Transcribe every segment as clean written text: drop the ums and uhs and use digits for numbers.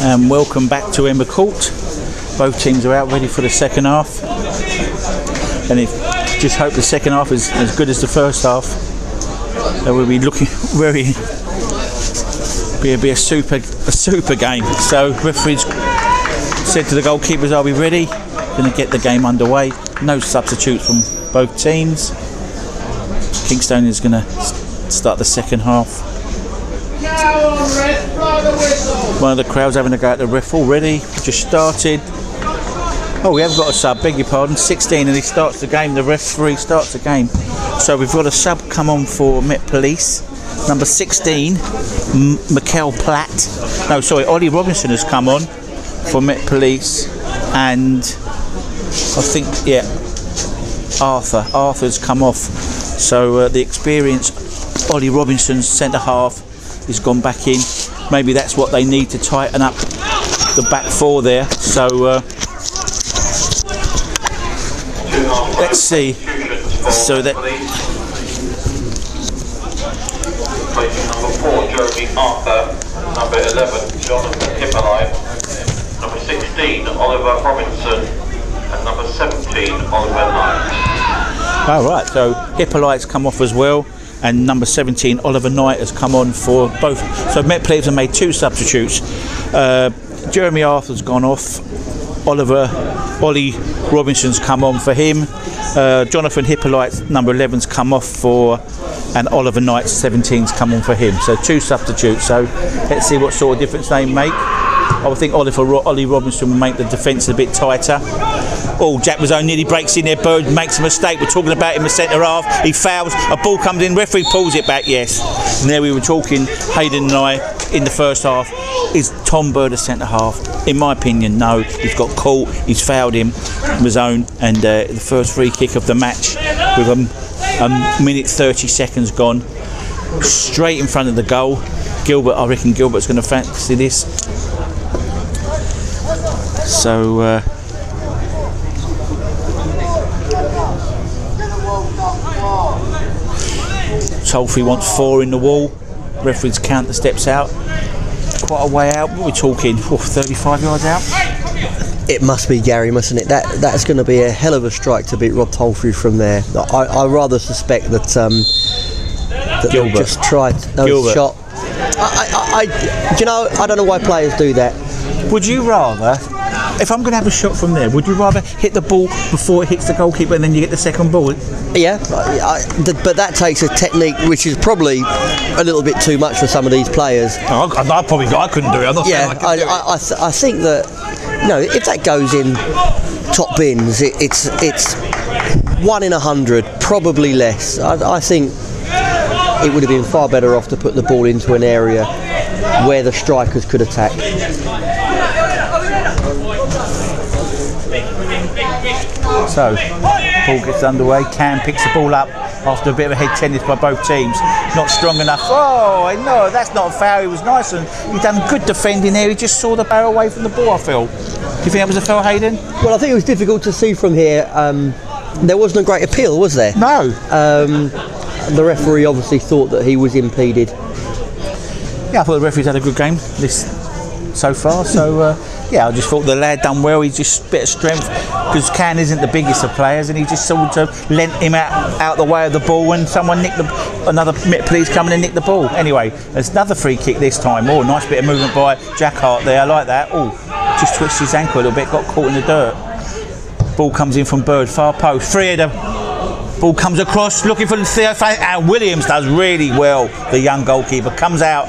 And welcome back to Emma Court. Both teams are out ready for the second half. And just hope the second half is as good as the first half. That will be looking be a super game. So referees said to the goalkeepers, "Are we ready?" Going to get the game underway. No substitutes from both teams. Kingstonian is going to start the second half. One of the crowds having a go at the ref already. Just started. Oh, we have got a sub, beg your pardon. 16, and he starts the game. The referee starts the game. So we've got a sub come on for Met Police. Number 16, Mikkel Platt. No, sorry, Ollie Robinson has come on for Met Police. And I think, yeah, Arthur's come off. So the experienced Ollie Robinson's centre half has gone back in. Maybe that's what they need to tighten up the back four there. So let's see. So that number 4 Jeremy Arthur, number 11 Jonathan Hippolyte, number 16 Oliver Robinson, and number 17 Oliver Knight. Oh right, so Hippolyte's come off as well, and number 17 Oliver Knight has come on for both. So Met players have made two substitutes. Jeremy Arthur's gone off. Ollie Robinson's come on for him. Jonathan Hippolyte, number 11's come off for, and Oliver Knight, 17's come on for him. So two substitutes. So let's see what sort of difference they make. I would think Ollie Robinson will make the defence a bit tighter. Oh, Jack Mazzone nearly breaks in there. Bird makes a mistake. We're talking about him in the centre half. He fouls. A ball comes in. Referee pulls it back. Yes. And there we were talking, Hayden and I, in the first half. Is Tom Bird a centre half? In my opinion, no. He's got caught. He's fouled him, Mazzone, and the first free kick of the match with a minute 30 seconds gone, straight in front of the goal. Gilbert, I reckon Gilbert's going to fancy this. So Tolfie wants 4 in the wall. Referees count the steps out. Quite a way out. What are we talking? 35 yards out? It must be, Gary, mustn't it? That's going to be a hell of a strike to beat Rob Tolfie from there. I rather suspect that Gilbert just tried shot. Do you know? I don't know why players do that. Would you rather, if I'm going to have a shot from there, would you rather hit the ball before it hits the goalkeeper and then you get the second ball? Yeah, but that takes a technique which is probably a little bit too much for some of these players. I couldn't do it. I'm not saying I could do it. I think that, you know, if that goes in top bins, it's 1 in 100, probably less. I think it would have been far better off to put the ball into an area where the strikers could attack. So, ball gets underway. Cam picks the ball up after a bit of a head tennis by both teams. Not strong enough. Oh, no, that's not a foul. He was nice and he done good defending there. He just saw the barrel away from the ball, I feel. Do you think that was a foul, Hayden? Well, I think it was difficult to see from here. There wasn't a great appeal, was there? No. The referee obviously thought that he was impeded. Yeah, I thought the referee's had a good game so far. So, yeah, I just thought the lad done well. He's just a bit of strength because Can isn't the biggest of players, and he just sort of lent him out the way of the ball, and someone nicked another Met Police coming and nicked the ball. Anyway, there's another free kick this time. Oh, nice bit of movement by Jack Hart there. I like that. Oh, just twisted his ankle a little bit, got caught in the dirt. Ball comes in from Bird, far post, free header. Ball comes across, looking for Theo, and Williams does really well. The young goalkeeper comes out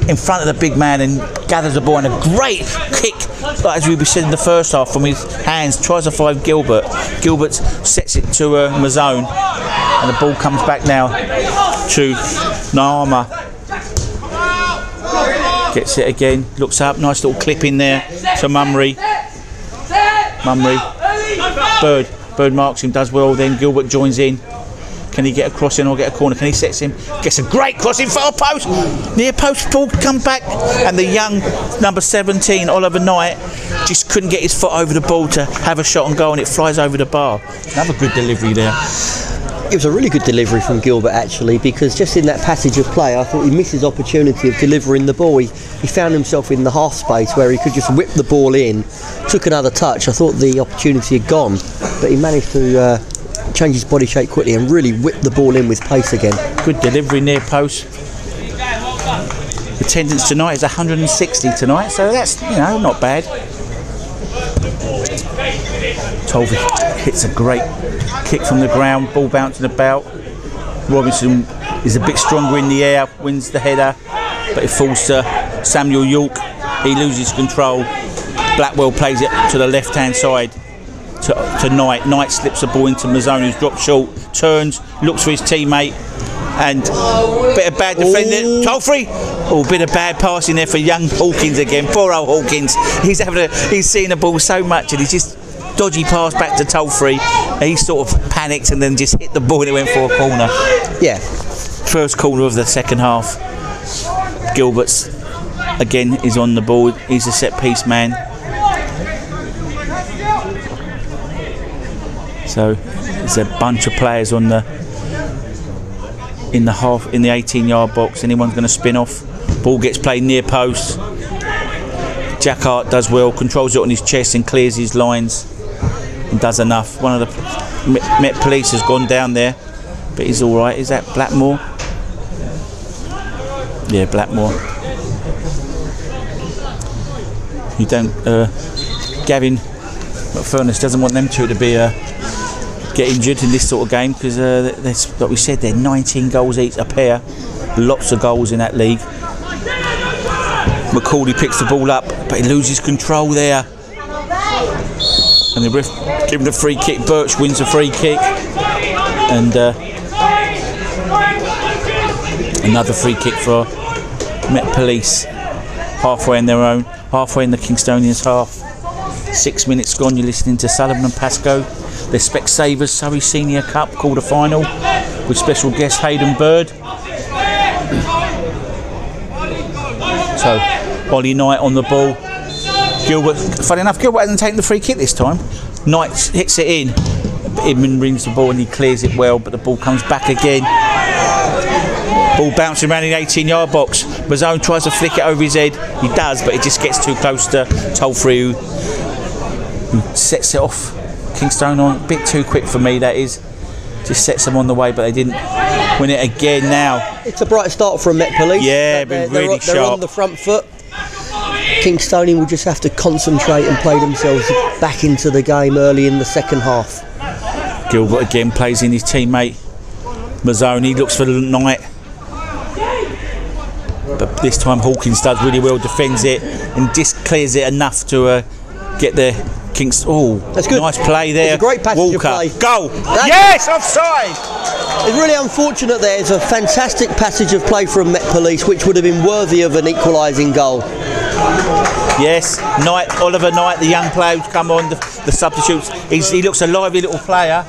in front of the big man and gathers the ball, and a great kick, like as we said in the first half, from his hands, tries to find Gilbert. Gilbert sets it to Mazzone, and the ball comes back now to Naama. Gets it again, looks up, nice little clip in there to Mummery. Bird marks him, does well, then Gilbert joins in. Can he get a cross in or get a corner? Can he set him? Gets a great cross in, far post. Near post, ball comes back. And the young number 17, Oliver Knight, just couldn't get his foot over the ball to have a shot on goal, and it flies over the bar. Another good delivery there. It was a really good delivery from Gilbert, actually, because just in that passage of play, I thought he missed his opportunity of delivering the ball. He found himself in the half space where he could just whip the ball in, took another touch. I thought the opportunity had gone, but he managed to change his body shape quickly and really whip the ball in with pace again. Good delivery near post. Attendance tonight is 160 tonight, so that's, you know, not bad. Tolvey hits a great kick from the ground, ball bouncing about. Robinson is a bit stronger in the air, wins the header, but it falls to Samuel York. He loses control. Blackwell plays it to the left-hand side to Knight. Knight slips the ball into Mazzone, who's dropped short, turns, looks for his teammate, and a bit of bad defending. Tolfrey, bit of bad passing there for young Hawkins again. Poor old Hawkins. He's seeing the ball so much, and he's just dodgy pass back to Tolfrey. He sort of panicked and then just hit the ball and it went for a corner. Yeah. First corner of the second half. Gilbert's again is on the board. He's a set piece man. So there's a bunch of players on the in the 18-yard box. Anyone's going to spin off. Ball gets played near post. Jack Hart does well, controls it on his chest and clears his lines and does enough. One of the Met Police has gone down there, but he's all right. Is that Blackmore? Yeah, Blackmore. You don't. Gavin McFurnace doesn't want them two to be get injured in this sort of game because, like we said, they're 19 goals each a pair. Lots of goals in that league. McCauley picks the ball up, but he loses control there. And the ref giving a free kick. Birch wins a free kick. And another free kick for Met Police. Halfway in their own, halfway in the Kingstonians' half. 6 minutes gone, you're listening to Sullivan and Pascoe. The Specsavers Surrey Senior Cup quarter final with special guest Hayden Bird. So, Ollie Knight on the ball. Gilbert, funny enough, Gilbert hasn't taken the free kick this time. Knight hits it in. Edmund rings the ball and he clears it well, but the ball comes back again. Ball bouncing around in the 18-yard box. Mazzone tries to flick it over his head. He does, but he just gets too close to Tolfrey, who sets it off. Kingstonian, a bit too quick for me, that is. Just sets them on the way, but they didn't win it again now. It's a bright start from Met Police. Yeah, been really sharp. They're on the front foot. Kingstonian will just have to concentrate and play themselves back into the game early in the second half. Gilbert again plays in his teammate Mazzone. He looks for the Knight, but this time Hawkins does really well, defends it and just clears it enough to get the Kings. Oh, that's good. Nice play there. It's a great passage of play. Goal. Yes, offside. It's really unfortunate there. It's a fantastic passage of play from Met Police, which would have been worthy of an equalising goal. Yes, Knight, Oliver Knight, the young player who's come on, the substitutes. He looks a lively little player,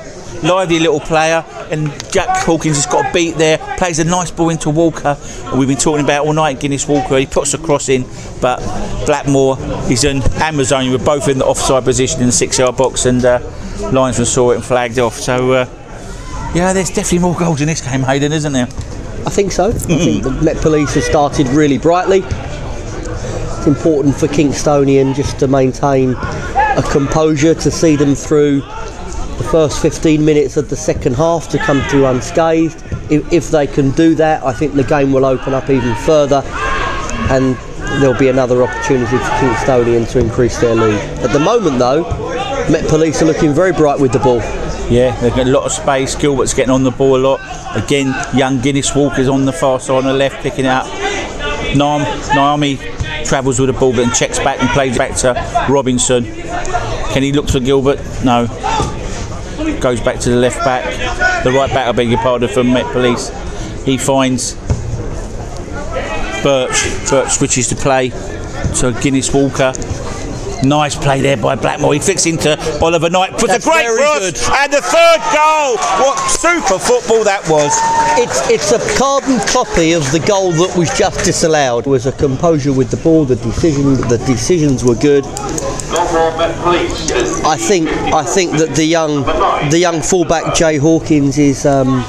and Jack Hawkins has got a beat there, plays a nice ball into Walker. We've been talking about all night Guinness Walker. He puts a cross in, but Blackmore is in Amazon. We're both in the offside position in the 6-yard box, and linesman saw it and flagged off. So yeah, there's definitely more goals in this game, Hayden, isn't there? I think so. I think the Met Police have started really brightly. It's important for Kingstonian just to maintain a composure, to see them through the first 15 minutes of the second half, to come through unscathed. If they can do that, I think the game will open up even further, and there'll be another opportunity for Kingstonian to increase their lead. At the moment though, Met Police are looking very bright with the ball. Yeah, they've got a lot of space. Gilbert's getting on the ball a lot. Again, young Guinness Walker's on the far side on the left, picking it up. Naomi travels with the ball and checks back and plays back to Robinson. Can he look for Gilbert? No. Goes back to the left back. The right back, I beg your pardon, from Met Police. He finds Birch. Birch switches to play to Guinness Walker. Nice play there by Blackmore. He flicks into Oliver Knight, puts a great cross, and the third goal. What super football that was! It's a carbon copy of the goal that was just disallowed. It was a composure with the ball. The decisions were good. I think that the young fullback Jay Hawkins is going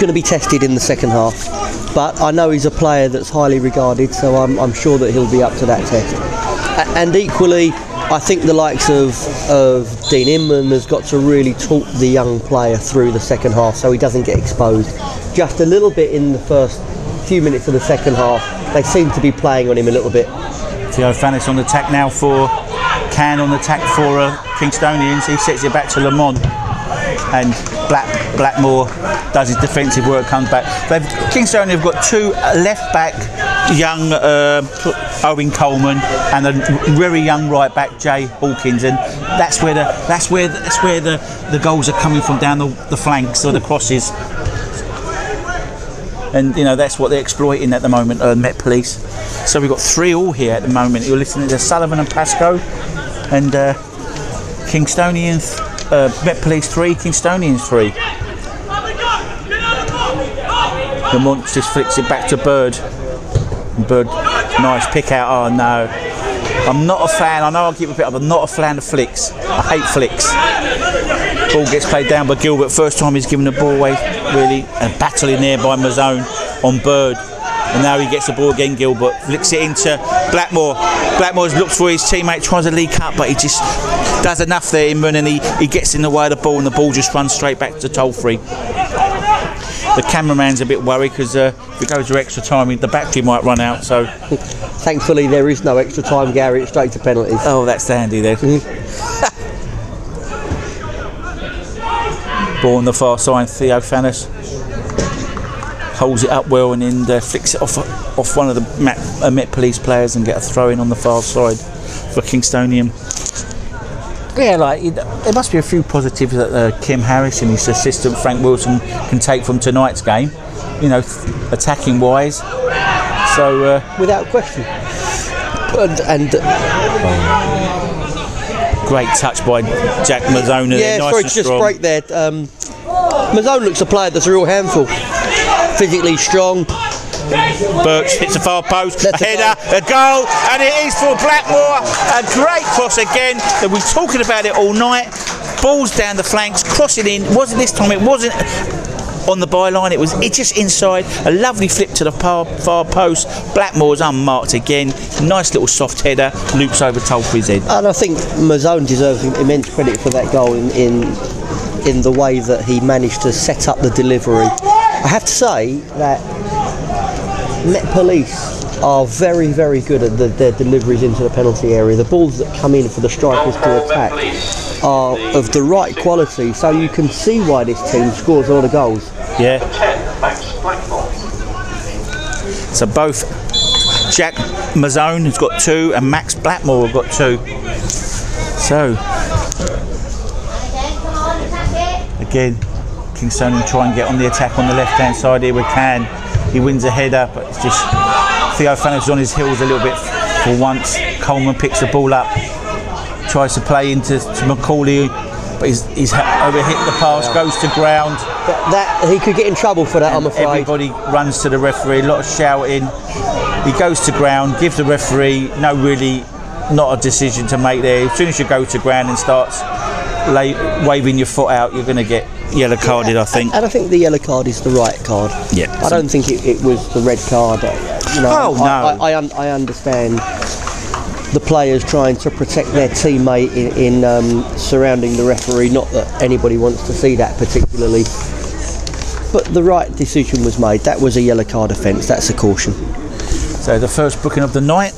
to be tested in the second half. But I know he's a player that's highly regarded, so I'm sure that he'll be up to that test. And equally, I think the likes of Dean Inman has got to really talk the young player through the second half so he doesn't get exposed. Just a little bit in the first few minutes of the second half, they seem to be playing on him a little bit. Epiphan on the attack now for Can on the attack for Kingstonians. He sets it back to Lamont, and Blackmore does his defensive work, comes back. Kingstonian have got two left back, young Owen Coleman, and a very young right back Jay Hawkins, and that's where the goals are coming from, down the flanks or the crosses. And you know, that's what they're exploiting at the moment, Met Police. So we've got 3-3 here at the moment. You're listening to Sullivan and Pascoe, and Kingstonians, Met Police 3, Kingstonians 3. Lamont just flicks it back to Bird. Bird, nice pick out. Oh no, I'm not a fan. I know I'll keep a bit up. I'm not a fan of flicks. I hate flicks. Ball gets played down by Gilbert. First time he's given the ball away, really. And battling there by Mazzone on Bird. And now he gets the ball again, Gilbert. Flicks it into Blackmore. Blackmore's looked for his teammate, tries to leak up, but he just does enough there, Inman, and he gets in the way of the ball, and the ball just runs straight back to toll-free. The cameraman's a bit worried because if it goes to extra time, the battery might run out. So, thankfully, there is no extra time, Gary. It's straight to penalties. Oh, that's handy then. Ball on the far side, Epiphan holds it up well and then flicks it off one of the Met Police players and get a throw in on the far side for Kingstonian. Yeah, like there must be a few positives that Kim Harris and his assistant Frank Wilson can take from tonight's game. You know, attacking wise. So without question. And great touch by Jack Mazzone. Yeah, nice sorry and to just strong. break there. Mazzone looks a player that's a real handful. Physically strong. Birch hits the far post, a header, a goal, and it is for Blackmore. A great cross again. We've been talking about it all night. Balls down the flanks, crossing in. Wasn't this time? It wasn't on the byline. It just inside. A lovely flip to the far post. Blackmore's unmarked again. Nice little soft header, loops over Tolfrey's head. And I think Mazzone deserves immense credit for that goal in the way that he managed to set up the delivery. I have to say that Met Police are very, very good at their deliveries into the penalty area. The balls that come in for the strikers to attack are of the right quality, so you can see why this team scores a lot of goals. Yeah. So both Jack Mazzone has got 2 and Max Blackmore have got 2. So again, Kingstonian try and get on the attack on the left-hand side here with Can. He wins a header, but it's just Epiphan is on his heels a little bit for once. Coleman picks the ball up, tries to play into Macaulay, but he's overhit the pass, goes to ground. That he could get in trouble for that, I'm afraid. Everybody runs to the referee, a lot of shouting. He goes to ground, gives the referee not a decision to make there. As soon as you go to ground and starts waving your foot out, you're going to get yellow carded, I think. And I think the yellow card is the right card. Yeah. I don't think it was the red card. You know, oh no. I understand the players trying to protect their teammate in surrounding the referee. Not that anybody wants to see that particularly, but the right decision was made. That was a yellow card offence. That's a caution. So the first booking of the night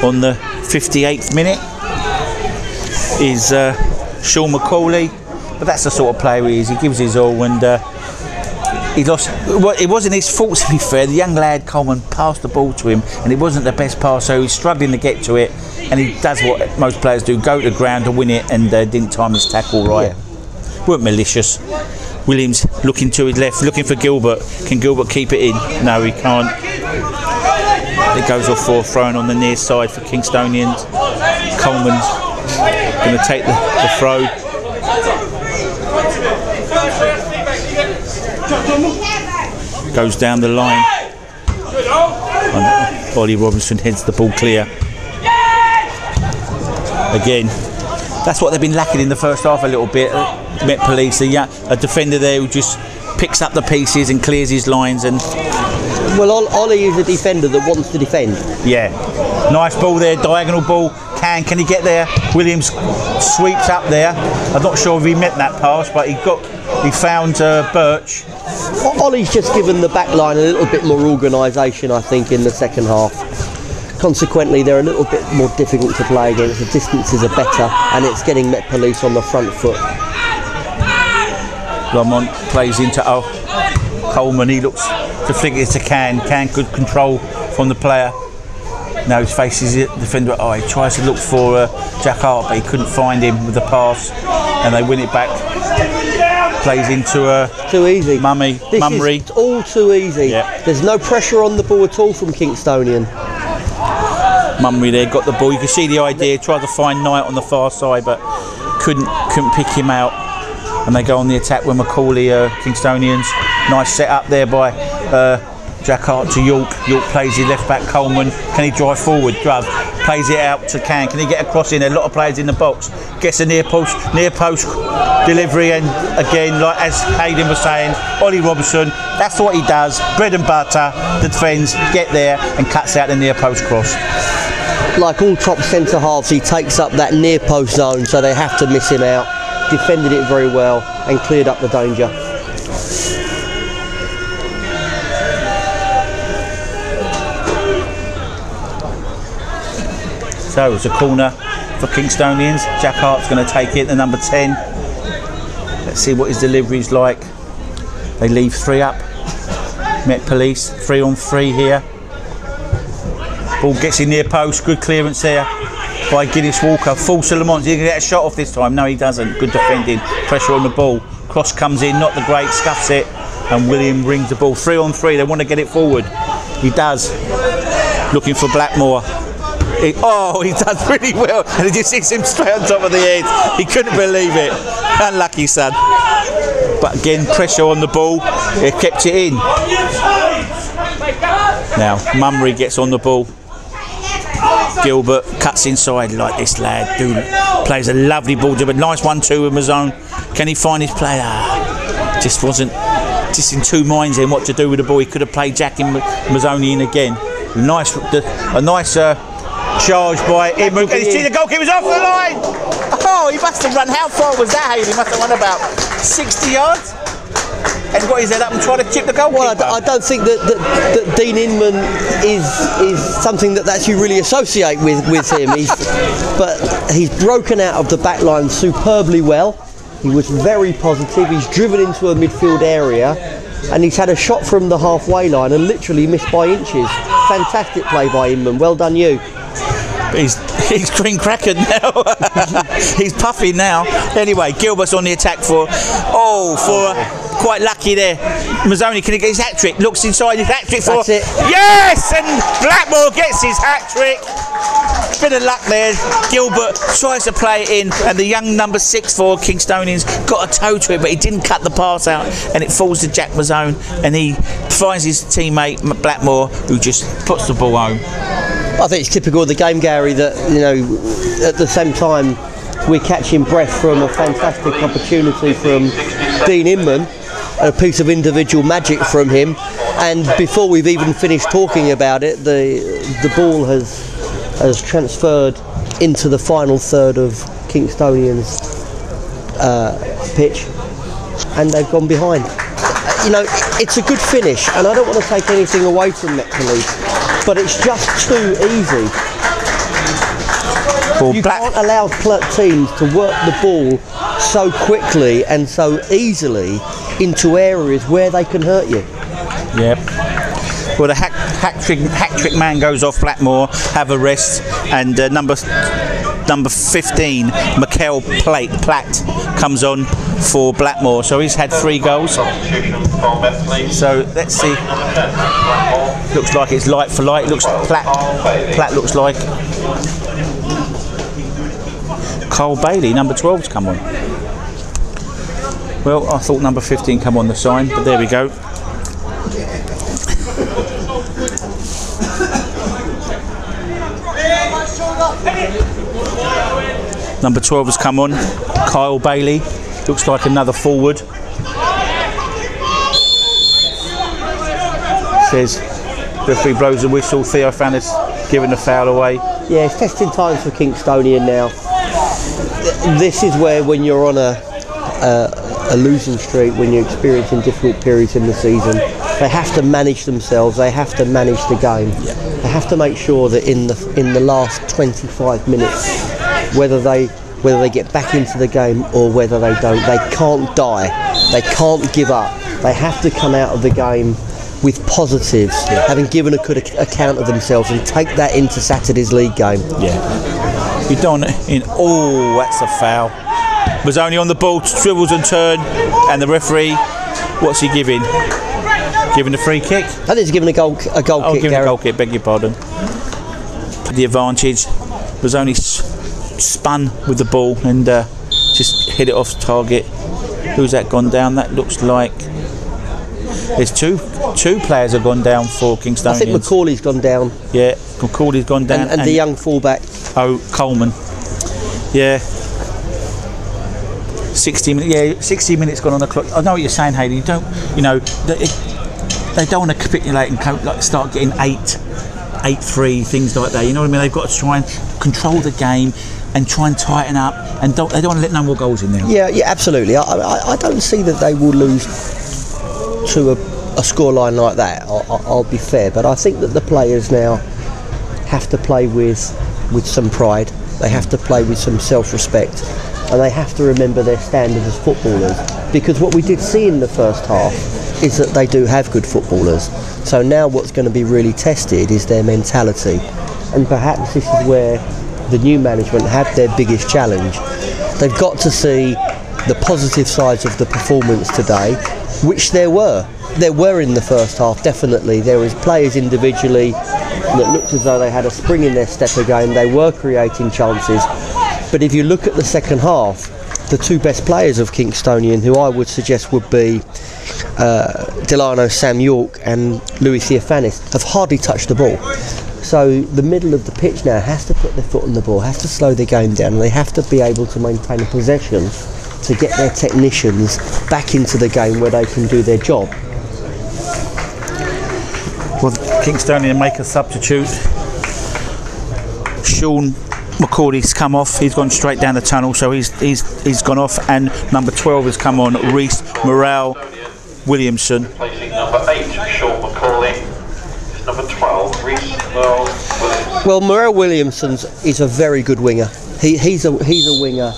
on the 58th minute is Sean Macaulay, but that's the sort of player he is. He gives his all, and he lost. Well, it wasn't his fault, to be fair. The young lad Coleman passed the ball to him, and it wasn't the best pass, so he's struggling to get to it. And he does what most players do: go to the ground to win it, and didn't time his tackle right. Yeah. Weren't malicious. Williams looking to his left, looking for Gilbert. Can Gilbert keep it in? No, he can't. It goes off for throwing on the near side for Kingstonians. Coleman's going to take the throw. Goes down the line. And Ollie Robinson heads the ball clear. again, that's what they've been lacking in the first half a little bit. Met Police, a defender there who just picks up the pieces and clears his lines. And well, Ollie is a defender that wants to defend. Yeah. Nice ball there, diagonal ball. Can he get there? Williams sweeps up there. I'm not sure if he meant that pass, but he found Birch. Ollie's just given the back line a little bit more organisation, I think, in the second half. Consequently, they're a little bit more difficult to play against. The distances are better, and it's getting Met Police on the front foot. Lamont plays into Coleman. He looks to flick it to Can. Can good control from the player. Now he faces the defender. Oh, he tries to look for Jack Hart, but he couldn't find him with the pass, and they win it back. Plays into too easy. Mummery. Is all too easy. Yep. There's no pressure on the ball at all from Kingstonian. Mummery there got the ball. You can see the idea. Tried to find Knight on the far side, but couldn't pick him out. And they go on the attack with Macaulay, Kingstonians. Nice set up there by Jack Hart to York. York plays his left back Coleman. Can he drive forward? Drove. Plays it out to Can he get a cross in? There a lot of players in the box. Gets a near post delivery, and again, like as Hayden was saying, Ollie Robertson, that's what he does. Bread and butter, defends, get there and cuts out the near post cross. Like all top centre halves, he takes up that near post zone, so they have to miss him out. Defended it very well and cleared up the danger. So it's a corner for Kingstonians. Jack Hart's going to take it, the number 10. Let's see what his delivery's like. They leave 3 up. Met Police, 3 on 3 here. Ball gets in near post, good clearance there by Guinness Walker. Full Lamont, he can get a shot off this time. No, he doesn't. Good defending, pressure on the ball. Cross comes in, not the great, scuffs it, and William rings the ball. 3 on 3, they want to get it forward. He does. Looking for Blackmore. He does really well, and he just hits him straight on top of the head. He couldn't believe it. Unlucky, son. But again, pressure on the ball. He kept it in. Now, Mummery gets on the ball. Gilbert cuts inside like this lad. Plays a lovely ball, but nice 1-2 with Mazzone. Can he find his player? Just in two minds in what to do with the ball. He could have played Jack and Mazzone in again. A nice charge by him. You see the goalkeeper's off the line. Oh, he must have run. How far was that, Haley? He must have run about 60 yards. And got his head up and tried to chip the goalkeeper. Well, I don't think that Dean Inman is something that you really associate with him. But he's broken out of the back line superbly well. He was very positive. He's driven into a midfield area, and he's had a shot from the halfway line and literally missed by inches. Fantastic play by Inman. Well done, you. He's green crackered now. He's puffy now. Anyway, Gilbert's on the attack quite lucky there. Mazzone, can he get his hat-trick? Looks inside his hat-trick for... That's it. Yes! And Blackmore gets his hat-trick. Bit of luck there. Gilbert tries to play it in, and the young number 6 for Kingstonians got a toe to it, but he didn't cut the pass out, and it falls to Jack Mazzone, and he finds his teammate Blackmore, who just puts the ball home. I think it's typical of the game, Gary, that at the same time we're catching breath from a fantastic opportunity from Dean Inman, a piece of individual magic from him, and before we've even finished talking about it, the ball has transferred into the final third of Kingstonian's pitch, and they've gone behind. It's a good finish, and I don't want to take anything away from Met Police, but it's just too easy. You can't allow teams to work the ball so quickly and so easily into areas where they can hurt you. Yep. Well, the hat trick man goes off. Blackmore have a rest, and number 15, Mikel Platt comes on for Blackmore. So he's had 3 goals. So let's see. Looks like it's light for light. Looks Platt looks like. Carl Bailey, number 12's come on. Well, I thought number 15 come on the sign, but there we go. Number 12 has come on. Kyle Bailey. Looks like another forward. Says referee blows the whistle. Epiphan has given the foul away. Yeah, it's testing times for Kingstonian now. This is where, when you're on a losing streak, when you're experiencing difficult periods in the season, they have to manage themselves. They have to manage the game. Yeah. They have to make sure that in the last 25 minutes, whether they get back into the game or whether they don't, they can't die. They can't give up. They have to come out of the game with positives, having given a good account of themselves, and take that into Saturday's league game. Yeah. You don't. Oh, that's a foul. Was only on the ball, swivels and turn, and the referee, what's he giving? Giving the free kick? I think he's giving a goal kick. Giving a goal kick. Beg your pardon. The advantage was only spun with the ball and just hit it off target. Who's that gone down? That looks like there's two players have gone down for Kingstonian. I think Macaulay's gone down. Yeah, Macaulay's gone down, and the young fullback. Oh, Coleman. Yeah. 60 minutes. Yeah, 60 minutes gone on the clock. I know what you're saying, Hayley. They don't want to capitulate and start getting 8-3, things like that. You know what I mean? They've got to try and control the game and try and tighten up, and they don't want to let no more goals in there. Yeah, absolutely. I don't see that they will lose to a scoreline like that. I'll be fair, but I think that the players now have to play with some pride. They have to play with some self-respect, and they have to remember their standards as footballers, because what we did see in the first half is that they do have good footballers. So now what's going to be really tested is their mentality, and perhaps this is where the new management have their biggest challenge. They've got to see the positive sides of the performance today, which there were in the first half. Definitely there was players individually that looked as though they had a spring in their step again. They were creating chances, but if you look at the second half, the two best players of Kingstonian, who I would suggest would be Delano Sam York and Louis Theophanis, have hardly touched the ball. So the middle of the pitch now has to put their foot on the ball, has to slow the game down, and they have to be able to maintain a possession to get their technicians back into the game where they can do their job. Well, Kingstonian make a substitute. Sean McCauley's come off. He's gone straight down the tunnel, so he's gone off. And number 12 has come on. Reese Morale Williamson. Placing number 8, Sean McCauley. Number 12, Reese Morale Williamson. Well, Morale Williamson is a very good winger. He's a winger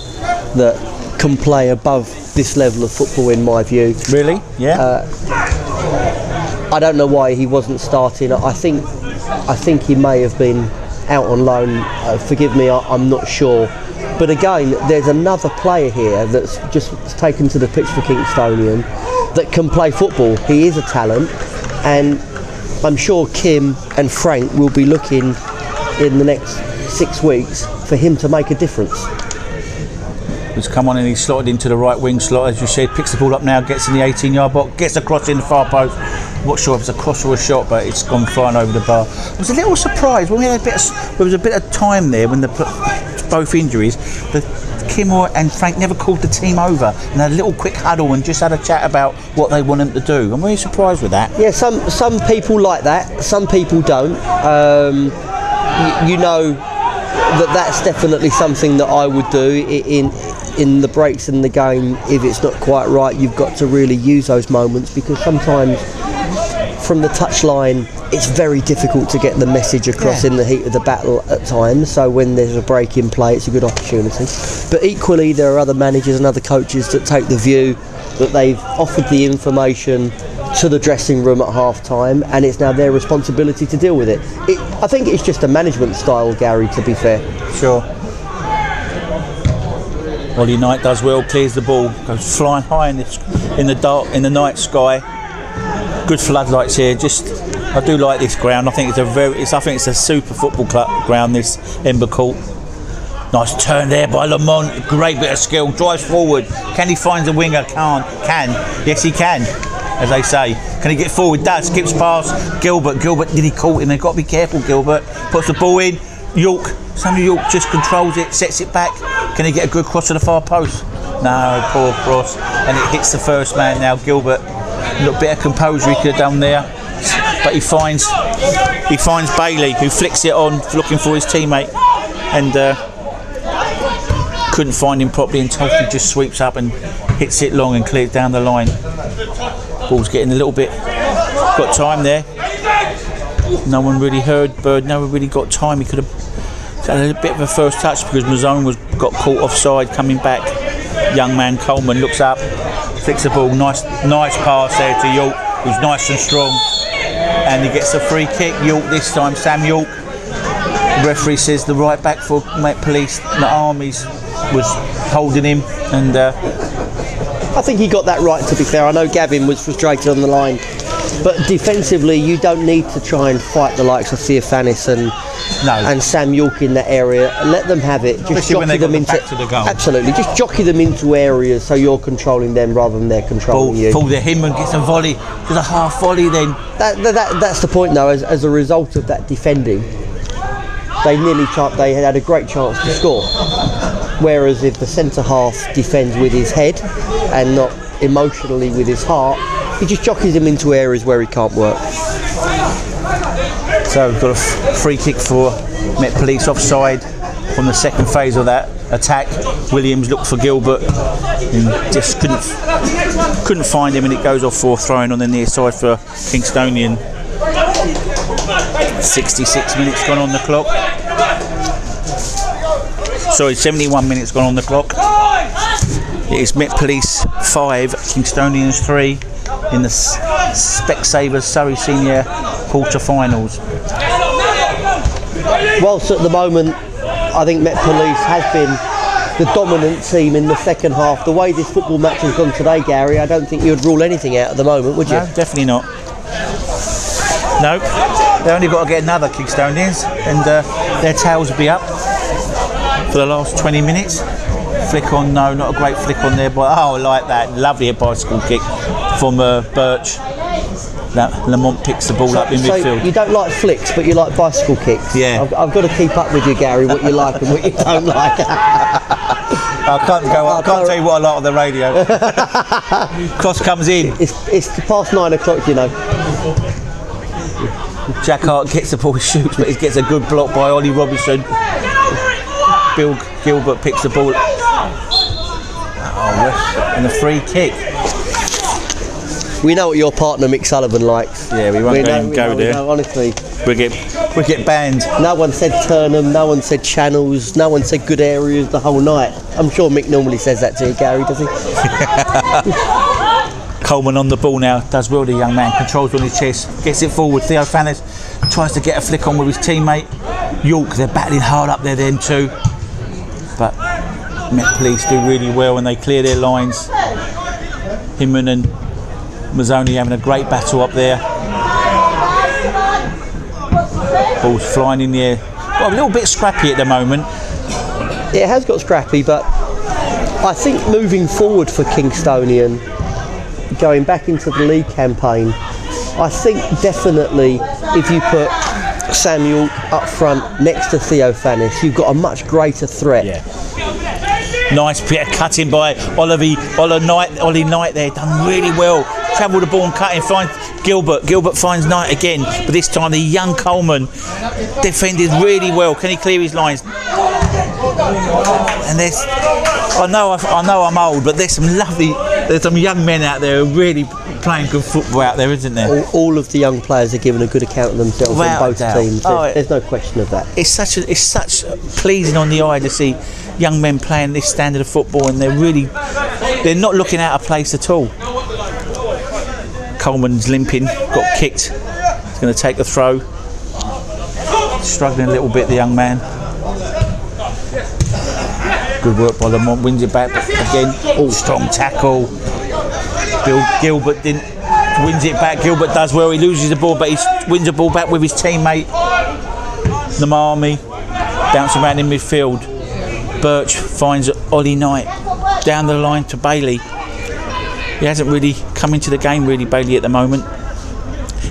that can play above this level of football, in my view. Really? Yeah. I don't know why he wasn't starting. I think he may have been out on loan. Forgive me, I'm not sure. But again, there's another player here that's just taken to the pitch for Kingstonian that can play football. He is a talent, and I'm sure Kim and Frank will be looking in the next 6 weeks for him to make a difference. He's come on and he's slotted into the right wing slot, as you said, picks the ball up now, gets in the 18-yard box, gets across in the far post. I'm not sure if it's a cross or a shot, but it's gone flying over the bar. I was a little surprised when we had there was a bit of time there when both injuries, Kim and Frank never called the team over and had a little quick huddle and just had a chat about what they want them to do. I'm really surprised with that. Yeah, some people like that, some people don't. You know that's definitely something that I would do in the breaks in the game. If it's not quite right, you've got to really use those moments, because sometimes from the touchline it's very difficult to get the message across in the heat of the battle at times. So when there's a break in play, it's a good opportunity. But equally, there are other managers and other coaches that take the view that they've offered the information to the dressing room at half time, and it's now their responsibility to deal with it. I think it's just a management style, Gary, to be fair. Sure. Ollie Knight does well, clears the ball, goes flying high in the night sky. Good floodlights here. I do like this ground. I think it's a super football club ground, this Ember Court. Nice turn there by Lamont. Great bit of skill. Drives forward. Can he find the winger? Can. Yes, he can. As they say. Can he get forward? Does. Skips past Gilbert. Did he caught him? They've got to be careful, Gilbert. Puts the ball in. Samuel York just controls it, sets it back, Can he get a good cross to the far post? No, poor cross, and it hits the first man now. Gilbert, a little bit of composure he could have done there, but he finds Bailey, who flicks it on, looking for his teammate, and couldn't find him properly, and Tolkien just sweeps up and hits it long and clears down the line. Ball's getting a little bit, got time there. No one really heard Bird, no one really got time. He could have had a bit of a first touch because Mazzone got caught offside coming back. Young man Coleman looks up, flicks the ball, nice pass there to York, who's nice and strong, and he gets a free kick. York this time, Sam York. The referee says the right back for Met Police, the Armies, was holding him, and I think he got that right, to be fair. I know Gavin was frustrated on the line, but defensively you don't need to try and fight the likes of Theophanis and Sam York in that area. Let them have it. Just jockey them into back to the goal. Absolutely, just jockey them into areas so you're controlling them rather than they're controlling you. Ball to him and gets a volley. There's a half volley then. That's the point though. As a result of that defending, they had a great chance to score. Whereas if the centre half defends with his head and not emotionally with his heart, he just jockeys him into areas where he can't work. So we've got a free kick for Met Police offside from the second phase of that attack. Williams looked for Gilbert and just couldn't find him, and it goes off for throwing on the near side for Kingstonian. 66 minutes gone on the clock. Sorry, 71 minutes gone on the clock. It is Met Police 5, Kingstonians 3 in the Specsavers Surrey Senior quarter-finals. Whilst at the moment I think Met Police has been the dominant team in the second half, the way this football match has gone today, Gary, I don't think you would rule anything out at the moment, would you? No, definitely not. No, they only got to get another Kingstonians, and their tails will be up for the last 20 minutes. Flick on, no, not a great flick on there, but I like that. Lovely bicycle kick from Birch. That Lamont picks the ball up in midfield. You don't like flicks, but you like bicycle kicks. Yeah. I've got to keep up with you, Gary, what you like and what you don't like. I can't tell you what I like on the radio. Cross comes in. It's past 9 o'clock, you know. Jack Hart gets the ball, shoots, but he gets a good block by Ollie Robinson. Bill Gilbert picks the ball. And a free kick. We know what your partner Mick Sullivan likes. Yeah, we won't go there. Honestly, we get banned. No one said Turnham, no one said Channels, no one said good areas the whole night. I'm sure Mick normally says that to you, Gary, does he? Coleman on the ball now, does well, the young man, controls on his chest, gets it forward. Theophanis tries to get a flick on with his teammate. York, they're battling hard up there then too. But Met Police do really well when they clear their lines. Hinman and Mazzoni having a great battle up there. Ball's flying in the air. Well, a little bit scrappy at the moment. It has got scrappy, but I think moving forward for Kingstonian, going back into the league campaign, I think definitely if you put Samuel up front next to Theophanis, you've got a much greater threat. Yeah. Nice bit of cutting by Ollie Knight there, done really well. Travelled the ball and cutting, finds Gilbert. Gilbert finds Knight again, but this time the young Coleman defended really well. Can he clear his lines? And there's, I know I'm old, but there's some young men out there who are really playing good football out there, isn't there? All of the young players are giving a good account of themselves on both teams. There's no question of that. It's such pleasing on the eye to see young men playing this standard of football, and they're not looking out of place at all. Coleman's limping, got kicked. He's going to take the throw. Struggling a little bit, the young man. Good work by Lamont, wins it back again. Strong tackle. Gilbert wins it back. Gilbert does well. He loses the ball, but he wins the ball back with his teammate Namami. Bouncing around in midfield. Birch finds Ollie Knight down the line to Bailey. He hasn't really come into the game, really, Bailey, at the moment.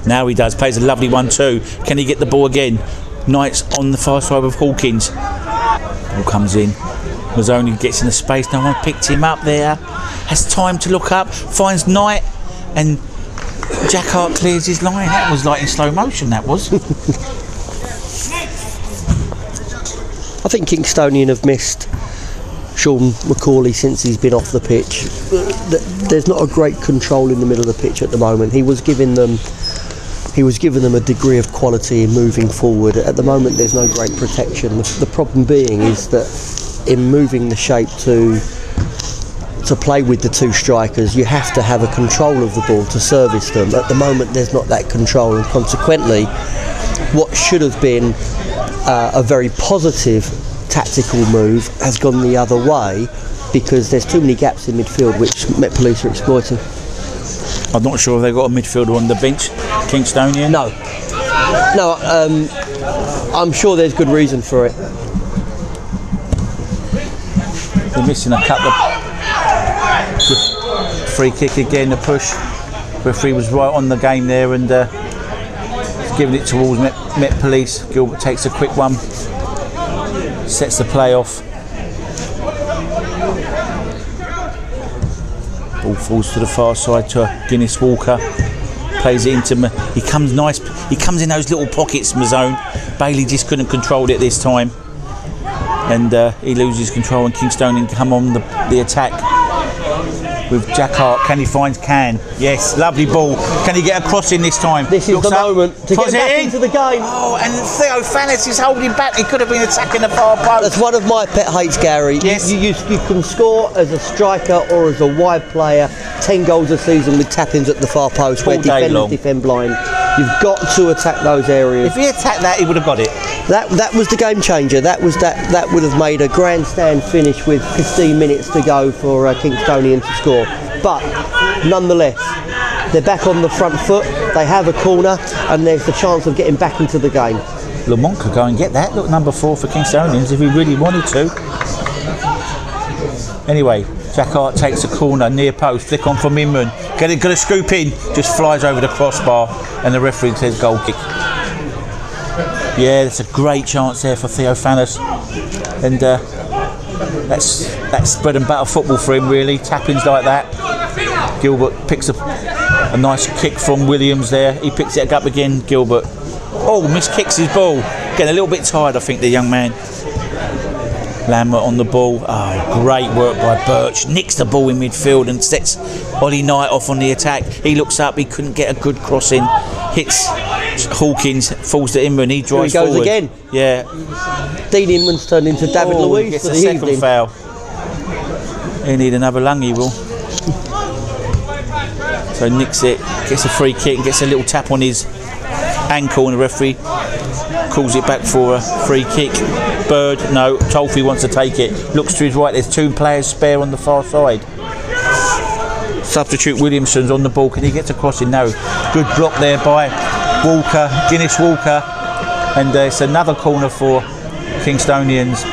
Now he does. Plays a lovely 1-2. Can he get the ball again? Knight's on the far side of Hawkins. Ball comes in. Mazzoni gets in the space, no one picked him up there. Has time to look up, finds Knight, and Jack Hart clears his line. That was like in slow motion, that was. I think Kingstonian have missed Sean McCauley since he's been off the pitch. There's not a great control in the middle of the pitch at the moment. He was giving them a degree of quality in moving forward. At the moment there's no great protection. The problem being is that in moving the shape to play with the two strikers, you have to have a control of the ball to service them. At the moment there's not that control, and consequently what should have been a very positive tactical move has gone the other way, because there's too many gaps in midfield which Met Police are exploiting. I'm not sure if they've got a midfielder on the bench, Kingstonian. No, I'm sure there's good reason for it. They're missing a couple of... Free kick again, the push. Referee was right on the game there, and he's giving it towards Met Police. Gilbert takes a quick one, sets the play off. Ball falls to the far side to Guinness Walker. Plays it into... He comes nice. He comes in those little pockets, Mazzone. Bailey just couldn't control it this time, and he loses control, and Kingstonian come on the attack with Jack Hart. Can he find Can? Yes, lovely ball. Can he get a cross in this time? This is the moment to get back into the game. Oh, and Theo Fanis is holding back. He could have been attacking the far post. That's one of my pet hates, Gary. Yes. You can score as a striker or as a wide player 10 goals a season with tap-ins at the far post where defenders defend blind. You've got to attack those areas. If he attacked that, he would have got it. That was the game changer. That would have made a grandstand finish with 15 minutes to go for Kingstonian to score. But nonetheless, they're back on the front foot. They have a corner, and there's the chance of getting back into the game. Lamont could go and get that. Look, number 4 for Kingstonians if he really wanted to. Anyway, Jack Hart takes a corner near post. Flick on from Inman. Got to scoop in. Just flies over the crossbar, and the referee says goal kick. Yeah, that's a great chance there for Theo Fanis, and that's bread and butter football for him, really. Tap-ins like that. Gilbert picks up a nice kick from Williams there. He picks it up again, Gilbert. Oh, miskicks his ball. Getting a little bit tired, I think, the young man. Lambert on the ball. Oh, great work by Birch. Nicks the ball in midfield and sets Ollie Knight off on the attack. He looks up, he couldn't get a good cross in. Hits Hawkins, falls to Inman, he drives forward. Here he goes again. Yeah. Dean Inman's turned into David Luiz gets for a the second evening. foul. He'll need another lung, he will. So nicks it, gets a free kick, and gets a little tap on his ankle, and the referee calls it back for a free kick. Bird, no, Tolfi wants to take it. Looks to his right, there's 2 players spare on the far side. Substitute Williamson's on the ball. Can he get to crossing? No. Good block there by Walker, Guinness Walker, and it's another corner for Kingstonians.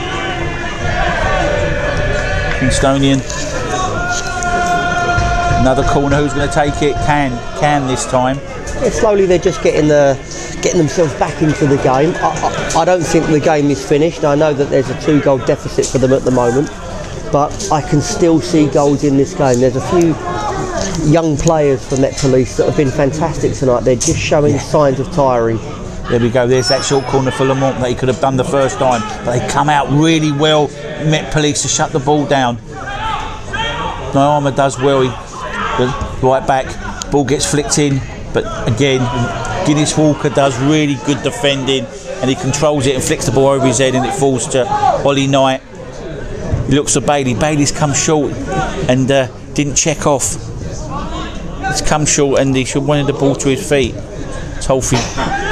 Kingstonian. Another corner. Who's going to take it? Can this time. Yeah, slowly they're just getting themselves back into the game. I don't think the game is finished. I know that there's a 2-goal deficit for them at the moment, but I can still see goals in this game. There's a few young players for Met Police that have been fantastic tonight. They're just showing signs of tiring. There we go, there's that short corner for Lamont that he could have done the first time, but they come out really well, Met Police, to shut the ball down. Nyama does well, right back, ball gets flicked in, but again Guinness Walker does really good defending, and he controls it and flicks the ball over his head, and it falls to Ollie Knight. He looks at Bailey. Bailey's come short and didn't check off. He's come short and he should wanted the ball to his feet. Tolfi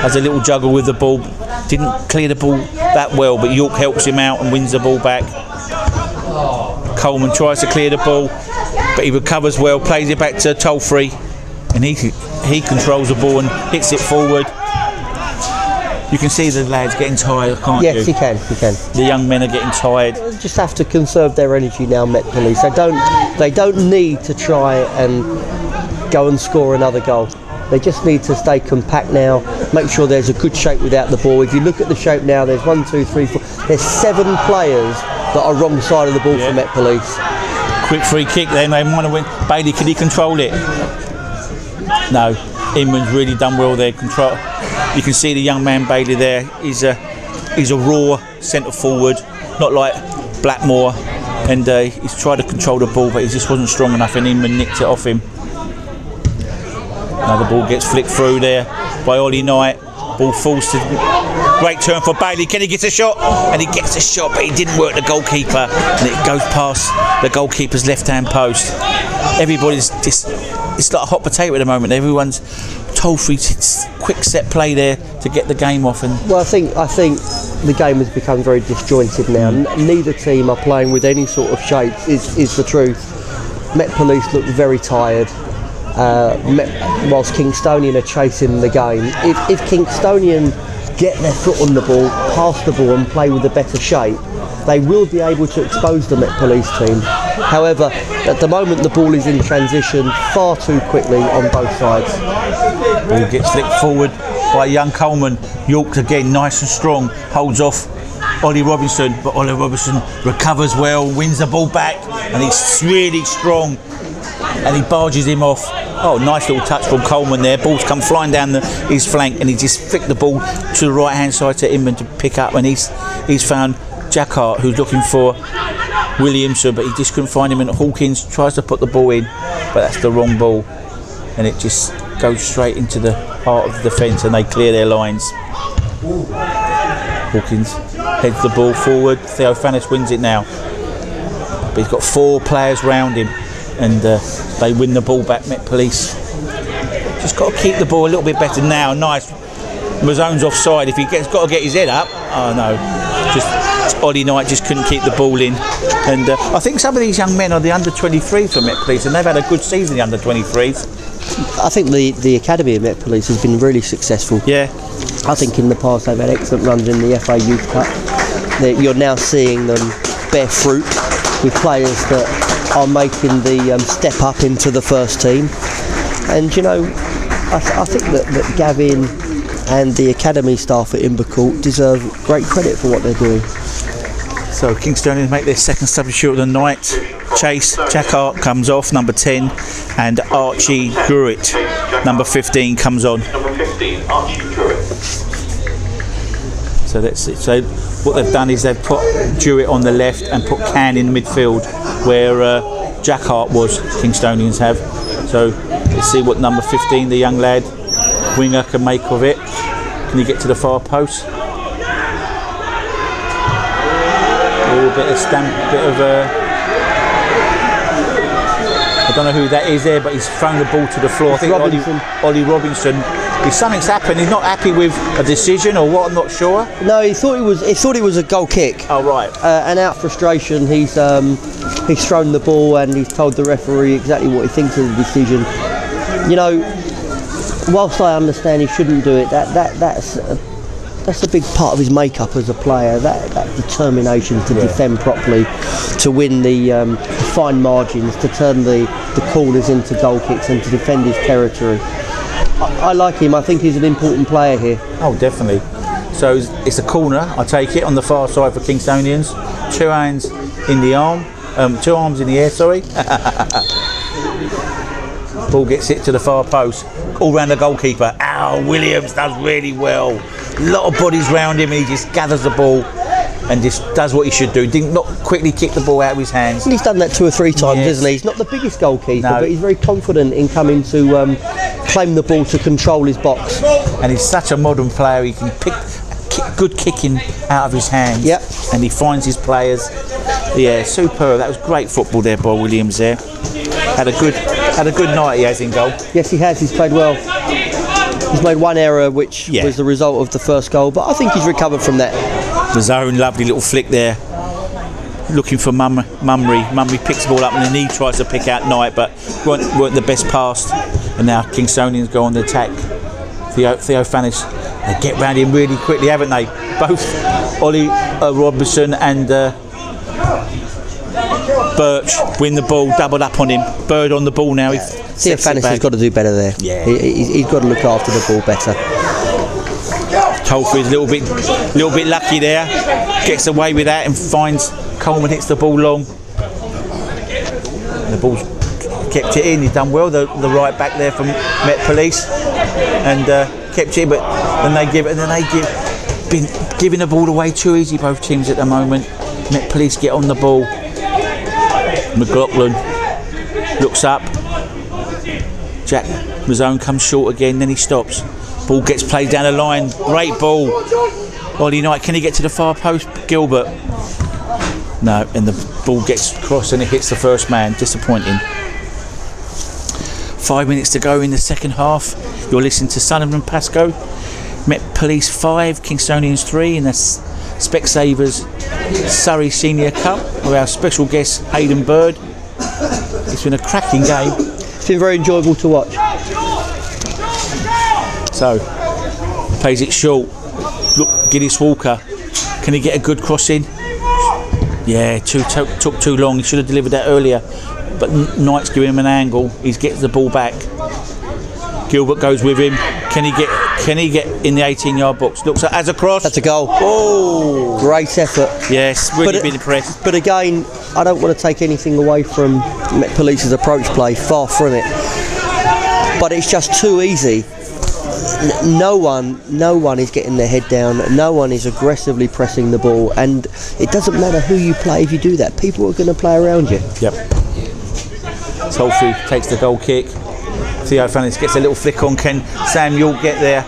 has a little juggle with the ball. Didn't clear the ball that well, but York helps him out and wins the ball back. Coleman tries to clear the ball, but he recovers well, plays it back to Tolfi, and he controls the ball and hits it forward. You can see the lads getting tired, can't you? Yes, you can. The young men are getting tired. They just have to conserve their energy now, Met Police. They don't need to try and go and score another goal. They just need to stay compact now, make sure there's a good shape without the ball. If you look at the shape now, there's 1, 2, 3, 4, there's 7 players that are wrong side of the ball for Met Police. Quick free kick, then they want to win. Bailey, can he control it? No, Inman's really done well there. Control. You can see the young man Bailey there. He's a raw centre forward, not like Blackmore, and he's tried to control the ball, but he just wasn't strong enough, and Inman nicked it off him. Now the ball gets flicked through there by Ollie Knight. Ball falls to great turn for Bailey. Can he get a shot? And he gets a shot, but he didn't work the goalkeeper, and it goes past the goalkeeper's left-hand post. Everybody's just, it's like a hot potato at the moment. Everyone's told for quick set play there to get the game off. And well, I think the game has become very disjointed now. Neither team are playing with any sort of shape. Is the truth. Met Police look very tired. Whilst Kingstonian are chasing the game. If Kingstonian get their foot on the ball, pass the ball and play with a better shape, they will be able to expose the Met Police team. However, at the moment the ball is in transition far too quickly on both sides. Ball gets flicked forward by young Coleman. York again, nice and strong, holds off Ollie Robinson, but Ollie Robinson recovers well, wins the ball back, and he's really strong, and he barges him off. Oh, nice little touch from Coleman there. Ball's come flying down his flank, and he just flicked the ball to the right hand side to Inman to pick up, and he's found Jack Hart, who's looking for Williamson, but he just couldn't find him, and Hawkins tries to put the ball in, but that's the wrong ball, and it just goes straight into the heart of the defence, and they clear their lines. Hawkins heads the ball forward. Theophanis wins it now, but he's got 4 players round him, and they win the ball back. Met Police just got to keep the ball a little bit better now. Nice. Mazzone's offside. If he got to get his head up. Oh no, just Ollie Knight just couldn't keep the ball in. And I think some of these young men are the under-23s for Met Police, and they've had a good season, the under-23s. I think the academy of Met Police has been really successful. Yeah. I think in the past they've had excellent runs in the FA Youth Cup. You're now seeing them bear fruit with players that are making the step up into the first team. And you know, I think that Gavin and the academy staff at Invercourt deserve great credit for what they're doing. So Kingstonians make their second substitute of the night. Chase Jack Hart comes off, number 10, and Archie Gruitt, number 15, comes on. Number 15, Archie Gruitt. So that's it. So what they've done is they've put Jewett on the left and put Can in midfield, where Jack Hart was. Kingstonians have. So let's see what number 15, the young lad winger, can make of it. Can he get to the far post? A bit of stamp, bit of I don't know who that is there, but he's thrown the ball to the floor. I think Ollie Robinson. Something's happened. He's not happy with a decision or what. I'm not sure. No, he thought it was a goal kick. Oh right. And out of frustration, he's thrown the ball and he's told the referee exactly what he thinks of the decision. You know, whilst I understand he shouldn't do it, that's a big part of his makeup as a player. That determination to defend properly, to win the fine margins, to turn the corners into goal kicks, and to defend his territory. I like him. I think he's an important player here. Oh, definitely. So it's a corner, I take it, on the far side for Kingstonians. 2 hands in the arm, 2 arms in the air, sorry. Ball gets hit to the far post, all round the goalkeeper. Ow, Williams does really well. A lot of bodies round him, and he just gathers the ball and just does what he should do. Didn't not quickly kick the ball out of his hands. And he's done that 2 or 3 times, isn't he? He's not the biggest goalkeeper, but he's very confident in coming to claim the ball to control his box. And he's such a modern player. He can pick good kicking out of his hands. Yep. And he finds his players. Yeah, superb. That was great football there by Williams there. Had a good night he has in goal. Yes, he has. He's played well. He's made 1 error, which was the result of the first goal, but I think he's recovered from that. The zone, lovely little flick there. Looking for Mumry. Mumry picks the ball up and then he tries to pick out Knight, but weren't the best pass. And now Kingstonians go on the attack. Theophanis, they get round him really quickly, haven't they? Both Ollie Robinson and Birch win the ball, doubled up on him. Bird on the ball now. Theophanis has got to do better there. Yeah. He's got to look after the ball better. Tolfie's a little bit lucky there. Gets away with that and finds Coleman hits the ball long. The ball's kept it in. He's done well. The right back there from Met Police, and kept it. But then they give been giving the ball away too easy. Both teams at the moment. Met Police get on the ball. McLaughlin looks up. Jack Mazzone comes short again. Then he stops. Ball gets played down the line. Great ball. Ollie Knight, can he get to the far post? Gilbert. No, and the ball gets crossed and it hits the first man. Disappointing. 5 minutes to go in the second half. You're listening to Sunderland Pascoe. Met Police 5, Kingstonians 3 in the Specsavers Surrey Senior Cup with our special guest Hayden Bird. It's been a cracking game. It's been very enjoyable to watch. So, plays it short. Look, Giddis Walker. Can he get a good cross in? Yeah, took too long. He should have delivered that earlier. But Knight's giving him an angle. He gets the ball back. Gilbert goes with him. Can he get in the 18-yard box? Looks as a cross. That's a goal. Oh, great effort. Yes, really been impressed. But again, I don't want to take anything away from Met Police's approach play. Far from it. But it's just too easy. No one is getting their head down. No one is aggressively pressing the ball, and it doesn't matter who you play if you do that. People are going to play around you. Yep. Tolfie takes the goal kick. Theo Fannis gets a little flick on. Can Samuel get there?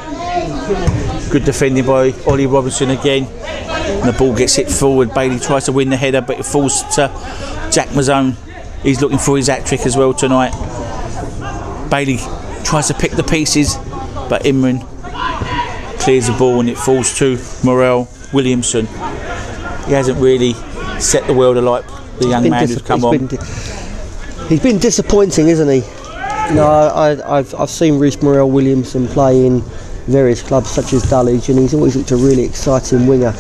Good defending by Ollie Robinson again. And the ball gets hit forward. Bailey tries to win the header, but it falls to Jack Mazzone. He's looking for his hat-trick as well tonight. Bailey tries to pick the pieces, but Imran clears the ball and it falls to Morel Williamson. He hasn't really set the world alight, the young man who's come on. He's been disappointing, isn't he? No, I've seen Rhys Morel Williamson play in various clubs such as Dulwich, and he's always looked a really exciting winger.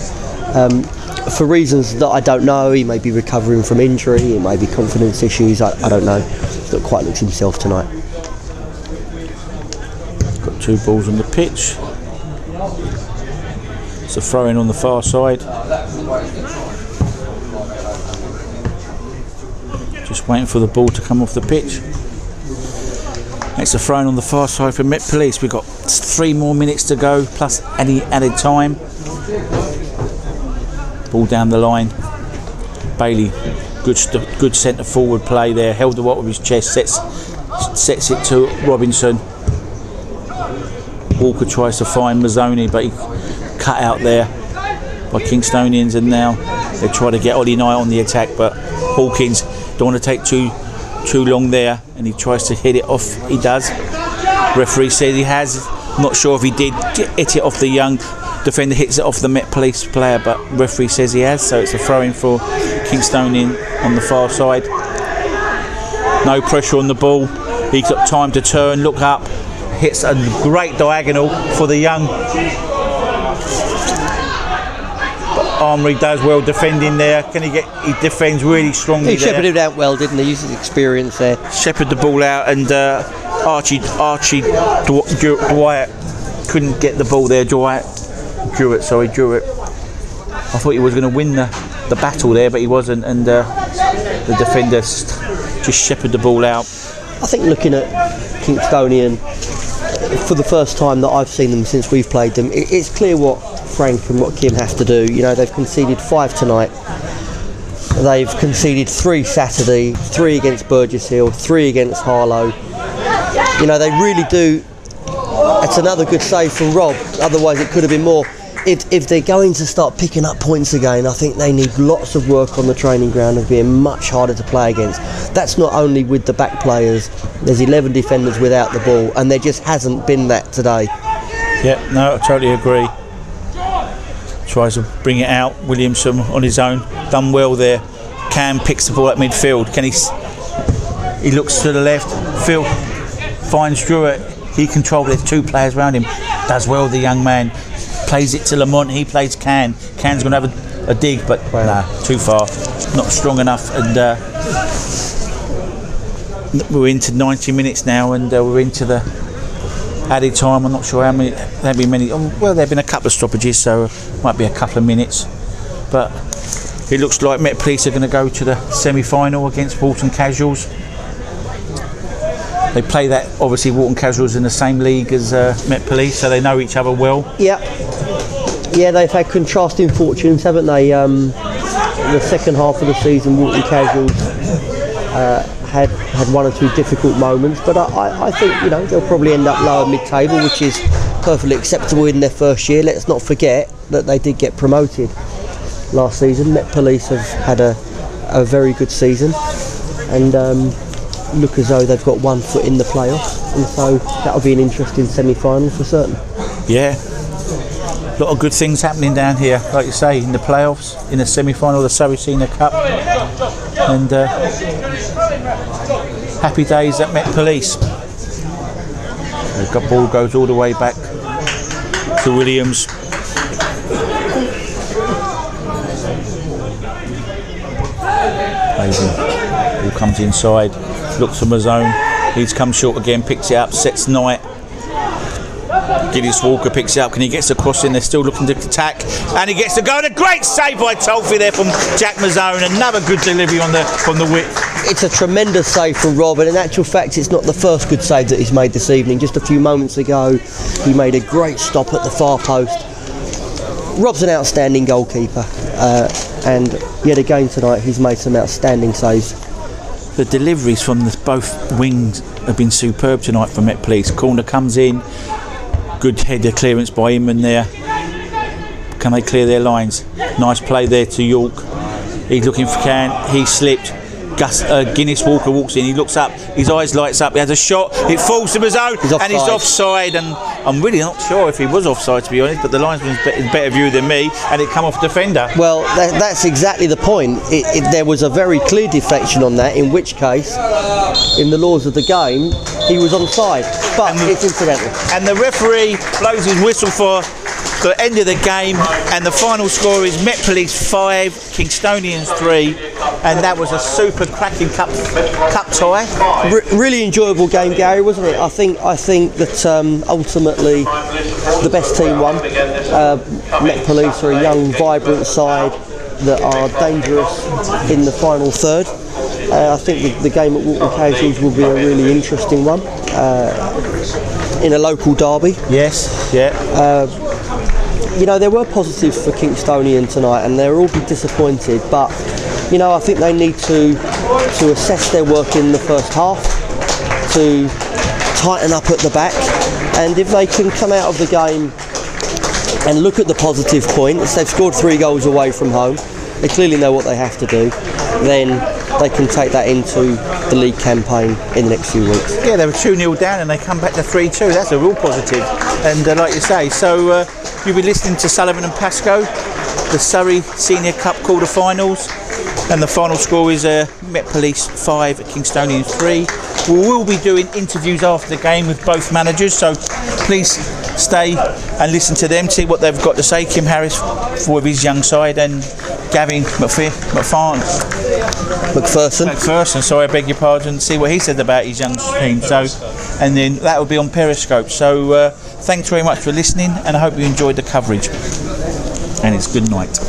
For reasons that I don't know, he may be recovering from injury, it may be confidence issues, I don't know. He's not quite looked himself tonight. Got 2 balls on the pitch. It's a throw-in on the far side. Just waiting for the ball to come off the pitch. It's a throw-in on the far side for Met Police. We've got 3 more minutes to go, plus any added time. Ball down the line. Bailey, good centre forward play there. Held the ball with his chest. Sets it to Robinson. Walker tries to find Mazzoni, but he cut out there by Kingstonians, and now they try to get Ollie Knight on the attack, but Hawkins don't want to take too long there, and he tries to hit it off. He does. Referee says he has. Not sure if he did hit it off the young defender, hits it off the Met Police player, but referee says he has, so it's a throw-in for Kingstonian on the far side. No pressure on the ball. He's got time to turn, look up, hits a great diagonal for the young. Armory does well defending there. Can he get? He defends really strongly. He shepherded it out well, didn't he? Used his experience there. Shepherded the ball out, and Archie Dwyer couldn't get the ball there. Dwyer drew it. I thought he was going to win the battle there, but he wasn't, and the defender just shepherded the ball out. I think looking at Kingstonian, for the first time that I've seen them since we've played them, it's clear what Frank and what Kim have to do. You know, they've conceded 5 tonight. They've conceded 3 Saturday, 3 against Burgess Hill, 3 against Harlow. You know, they really do. It's another good save from Rob. Otherwise, it could have been more. If they're going to start picking up points again, I think they need lots of work on the training ground and being much harder to play against. That's not only with the back players. There's 11 defenders without the ball, and there just hasn't been that today. Yeah, no, I totally agree. Tries to bring it out. Williamson on his own, done well there. Cam picks the ball at midfield. Can he looks to the left. Phil finds Druitt. He controls. There's 2 players around him. Does well, the young man. Plays it to Lamont. He plays Can. Can's going to have a dig, but nah, too far. Not strong enough. And we're into 90 minutes now, and we're into the added time. I'm not sure how many. There'll be many. Well, there've been a couple of stoppages, so might be a couple of minutes. But it looks like Met Police are going to go to the semi-final against Walton Casuals. They play that, obviously Walton Casuals in the same league as Met Police, so they know each other well. Yeah, they've had contrasting fortunes, haven't they? The second half of the season, Walton Casuals had one or two difficult moments, but I think, you know, they'll probably end up lower mid-table, which is perfectly acceptable in their first year. Let's not forget that they did get promoted last season. Met Police have had a very good season, and look as though they've got 1 foot in the playoffs, and so that'll be an interesting semi-final for certain. Yeah, a lot of good things happening down here, like you say, in the playoffs, in the semi-final of the Surrey Senior Cup, and happy days at Met Police. The ball goes all the way back to Williams. Ball comes inside, looks from his own. He's come short again, picks it up, sets Knight. Gideon Walker picks it up, and he gets the cross in. They're still looking to attack, and he gets the goal. And a great save by Tolfi there from Jack Mazzone. Another good delivery from the width. It's a tremendous save from Rob, and in actual fact it's not the first good save that he's made this evening. Just a few moments ago he made a great stop at the far post. Rob's an outstanding goalkeeper, and yet again tonight he's made some outstanding saves. The deliveries from both wings have been superb tonight for Met Police. Corner comes in, good header clearance by Inman there. Can they clear their lines? Nice play there to York. He's looking for Can. He slipped. Guinness Walker walks in. He looks up. His eyes lights up. He has a shot. It falls to his own, and he's offside. And I'm really not sure if he was offside, to be honest. But the linesman's better view than me, and it come off defender. Well, that's exactly the point. There was a very clear deflection on that. In which case, in the laws of the game, he was onside. But it's incidental. And the referee blows his whistle for the end of the game, and the final score is Met Police 5, Kingstonians 3, and that was a super cracking cup tie. Really enjoyable game, Gary, wasn't it? I think that ultimately the best team won. Met Police are a young, vibrant side that are dangerous in the final third. I think the game at Walton Casuals will be a really interesting one in a local derby. Yes, yeah. You know, there were positives for Kingstonian tonight, and they'll all be disappointed, but you know, I think they need to assess their work in the first half, to tighten up at the back, and if they can come out of the game and look at the positive points, they've scored 3 goals away from home, they clearly know what they have to do, then they can take that into the league campaign in the next few weeks. Yeah, they were 2-0 down and they come back to 3-2. That's a real positive. And like you say, so you'll be listening to Sullivan and Pascoe, the Surrey Senior Cup quarter-finals, and the final score is Met Police 5, Kingstonian 3. We will be doing interviews after the game with both managers, so please stay and listen to them, see what they've got to say. Kim Harris with his young side, and Gavin McPherson, sorry, I beg your pardon, see what he said about his young team. So, and then that will be on Periscope. So thanks very much for listening, and I hope you enjoyed the coverage, and it's good night.